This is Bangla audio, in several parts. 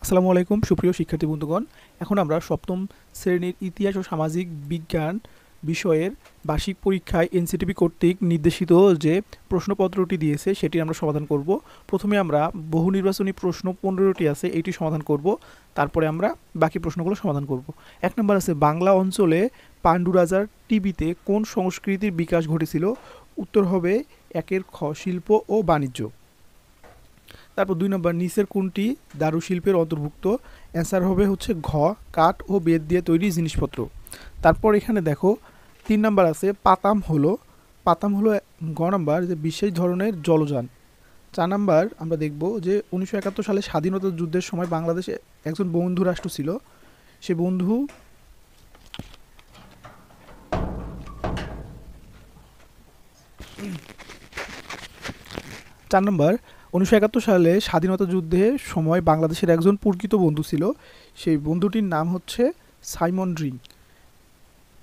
আসসালামু আলাইকুম সুপ্রিয় শিক্ষার্থী বন্ধুগণ। এখন আমরা সপ্তম শ্রেণীর ইতিহাস ও সামাজিক বিজ্ঞান বিষয়ের বার্ষিক পরীক্ষায় এনসিটিবি কর্তৃক নির্দেশিত যে প্রশ্নপত্রটি দিয়েছে সেটি আমরা সমাধান করব। প্রথমে আমরা বহু নির্বাচনী প্রশ্ন 15টি আছে এইটি সমাধান করব, তারপরে আমরা বাকি প্রশ্নগুলো সমাধান করব। 1 নম্বর আছে, বাংলা অঞ্চলে পাণ্ডু রাজার টিভিতে কোন সংস্কৃতির বিকাশ ঘটেছিল? উত্তর হবে 1 খ শিল্প ও বাণিজ্য। তারপর 2 নম্বর, নিচের কোনটি দারুশিল্পের অন্তর্ভুক্ত? অ্যান্সার হবে হচ্ছে ঘ কাঠ ও বেত দিয়ে তৈরি জিনিসপত্র। তারপর এখানে দেখো 3 নম্বর আছে, পাতাম হলো গ নম্বর যে বিশেষ ধরনের জলযান। 4 নম্বর আমরা দেখব যে 1971 সালে স্বাধীনতা যুদ্ধের সময় বাংলাদেশে একজন বন্ধু রাষ্ট্র ছিল, সে বন্ধু 4 নম্বর 1971 সালে স্বাধীনতা যুদ্ধের সময় বাংলাদেশের একজন প্রকৃত বন্ধু ছিল, সেই বন্ধুটির নাম হচ্ছে সাইমন রিং।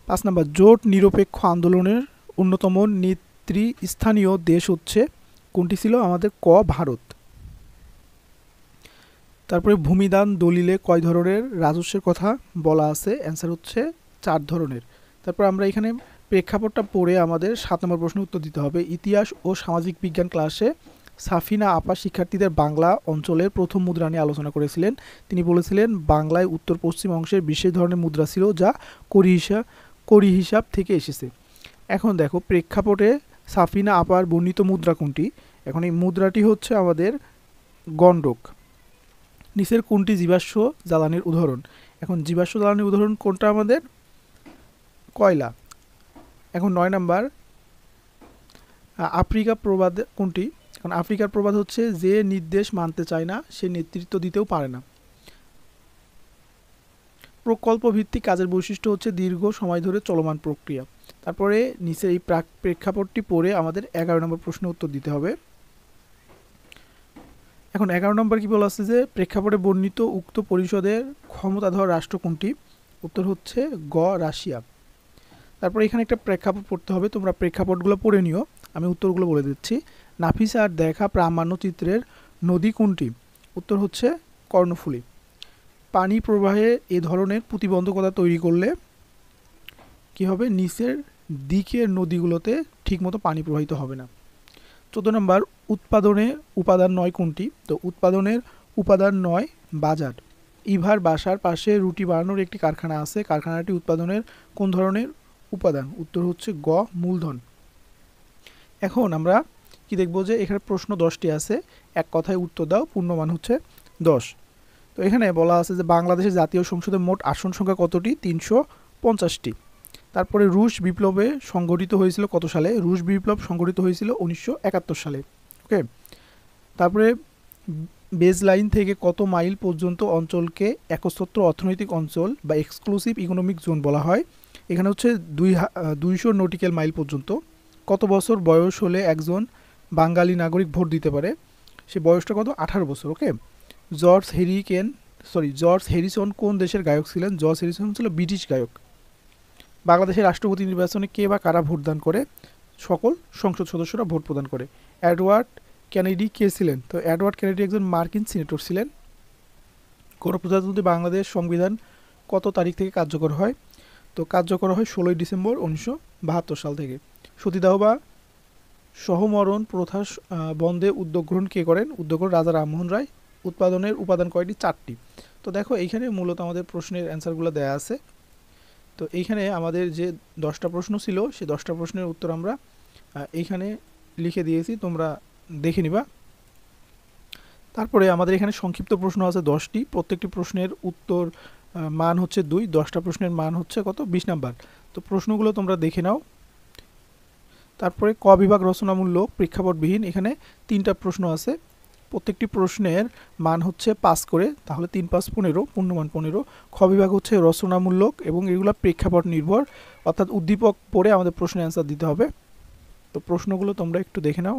5 নম্বর, জোট নিরপেক্ষ আন্দোলনের অন্যতম নেতৃস্থানীয় দেশ হচ্ছে কোনটি ছিল? আমাদের ক ভারত। তারপরে ভূমিদান দলিলে কয় ধরনের রাজস্বের কথা বলা আছে? অ্যান্সার হচ্ছে 4 ধরনের। তারপর আমরা এখানে প্রেক্ষাপটটা পড়ে আমাদের 7 নম্বর প্রশ্নের উত্তর দিতে হবে। ইতিহাস ও সামাজিক বিজ্ঞান ক্লাসে সাফিনা আপা শিক্ষার্থীদের বাংলা অঞ্চলের প্রথম মুদ্রা নিয়ে আলোচনা করেছিলেন। তিনি বলেছিলেন বাংলায় উত্তর পশ্চিম অংশের বিশেষ ধরনের মুদ্রা ছিল যা কড়ি হিসাব থেকে এসেছে। এখন দেখো প্রেক্ষাপটে সাফিনা আপার বর্ণিত মুদ্রা কোনটি? এখন এই মুদ্রাটি হচ্ছে আমাদের গণ্ডক। নিচের কোনটি জীবাশ্ম জ্বালানির উদাহরণ? এখন জীবাশ্ম জ্বালানির উদাহরণ কোনটা? আমাদের কয়লা। এখন 9 নাম্বার, আফ্রিকা প্রবাদ কোনটি? এখন আফ্রিকার প্রবাদ হচ্ছে যে নির্দেশ মানতে চায় না সে নেতৃত্ব দিতেও পারে না। প্রকল্প ভিত্তিক কাজের বৈশিষ্ট্য হচ্ছে দীর্ঘ সময় ধরে চলমান প্রক্রিয়া। তারপরে নিচে এই প্রেক্ষাপটটি পড়ে আমাদের 11 নম্বর প্রশ্নের উত্তর দিতে হবে। এখন 11 নম্বর কি বলা আছে যে প্রেক্ষাপটে বর্ণিত উক্ত পরিষদের ক্ষমতাধর রাষ্ট্র কোনটি? উত্তর হচ্ছে গ রাশিয়া। তারপর এখানে একটা প্রেক্ষাপট পড়তে হবে, তোমরা প্রেক্ষাপটগুলো পড়ে নিও, আমি উত্তরগুলো বলে দিচ্ছি। নাফিসার দেখা প্রামাণ্য চিত্রের নদী কোনটি? উত্তর হচ্ছে কর্ণফুলী। পানি প্রবাহে এ ধরনের প্রতিবন্ধকতা তৈরি করলে কি হবে? নিচের দিকের নদীগুলোতে ঠিকমতো পানি প্রবাহিত হবে না। 14 নম্বর, উৎপাদনে উপাদান 9 কোনটি? তো উৎপাদনের উপাদান 9 বাজার। ইভার বাসার পাশে রুটি বানানোর একটি কারখানা আছে, কারখানাটি উৎপাদনের কোন ধরনের উপাদান? উত্তর হচ্ছে গ মূলধন। এখন আমরা কি দেখব যে এখানে প্রশ্ন 10টি আছে, এক কথায় উত্তর দাও, পূর্ণমান হচ্ছে 10। তো এখানে বলা আছে যে বাংলাদেশের জাতীয় সংসদের মোট আসন সংখ্যা কতটি? 350টি। তারপরে রুশ বিপ্লবে সংগঠিত হয়েছিল কত সালে? রুশ বিপ্লব সংগঠিত হয়েছিল 1971 সালে। ওকে। তারপরে বেজ লাইন থেকে কত মাইল পর্যন্ত অঞ্চলকে একচ্ছত্র অর্থনৈতিক অঞ্চল বা এক্সক্লুসিভ ইকোনমিক জোন বলা হয়? এখানে হচ্ছে 200 নটিক্যাল মাইল পর্যন্ত। কত বছর বয়স হলে একজন বাঙালি নাগরিক ভোট দিতে পারে? সে বয়সটা কত? 18 বছর। ওকে। জর্জ হ্যারিসন কোন দেশের গায়ক ছিলেন? জর্জ হ্যারিসন ছিল ব্রিটিশ গায়ক। বাংলাদেশের রাষ্ট্রপতি নির্বাচনে কে বা কারা ভোটদান করে? সকল সংসদ সদস্যরা ভোট প্রদান করে। এডওয়ার্ড কেনেডি কে ছিলেন? তো এডওয়ার্ড কেনেডি একজন মার্কিন সিনেটর ছিলেন। গণপ্রজাতন্ত্রী বাংলাদেশ সংবিধান কত তারিখ থেকে কার্যকর হয়? তো কার্যকর হয় 16 ডিসেম্বর 1972 সাল থেকে। সতীদাহ বা সহমরণ প্রথা বন্ধে উদ্যোগ গ্রহণ কে করেন? উদ্যোগ করেন রাজা রামমোহন রায়। উৎপাদনের উপাদান কয়টি? 4টি। তো দেখো এইখানে মূলত আমাদের প্রশ্নের অ্যান্সারগুলো দেয়া আছে। তো এইখানে আমাদের যে 10টা প্রশ্ন ছিল সেই 10টা প্রশ্নের উত্তর আমরা এইখানে লিখে দিয়েছি, তোমরা দেখে নিবা। তারপরে আমাদের এখানে সংক্ষিপ্ত প্রশ্ন আছে 10টি, প্রত্যেকটি প্রশ্নের উত্তর মান হচ্ছে 2, 10টা প্রশ্নের মান হচ্ছে কত? 20 নাম্বার। তো প্রশ্নগুলো তোমরা দেখে নাও। তারপরে ক বিভাগ রচনামূলক প্রেক্ষাপটবিহীন, এখানে 3টা প্রশ্ন আছে, প্রত্যেকটি প্রশ্নের মান হচ্ছে 5 করে, তাহলে 3 5 15, পূর্ণমান 15। খ বিভাগ হচ্ছে রচনামূলক এবং এগুলো প্রেক্ষাপট নির্ভর, অর্থাৎ উদ্দীপক পড়ে আমাদের প্রশ্নের অ্যান্সার দিতে হবে। তো প্রশ্নগুলো তোমরা একটু দেখে নাও।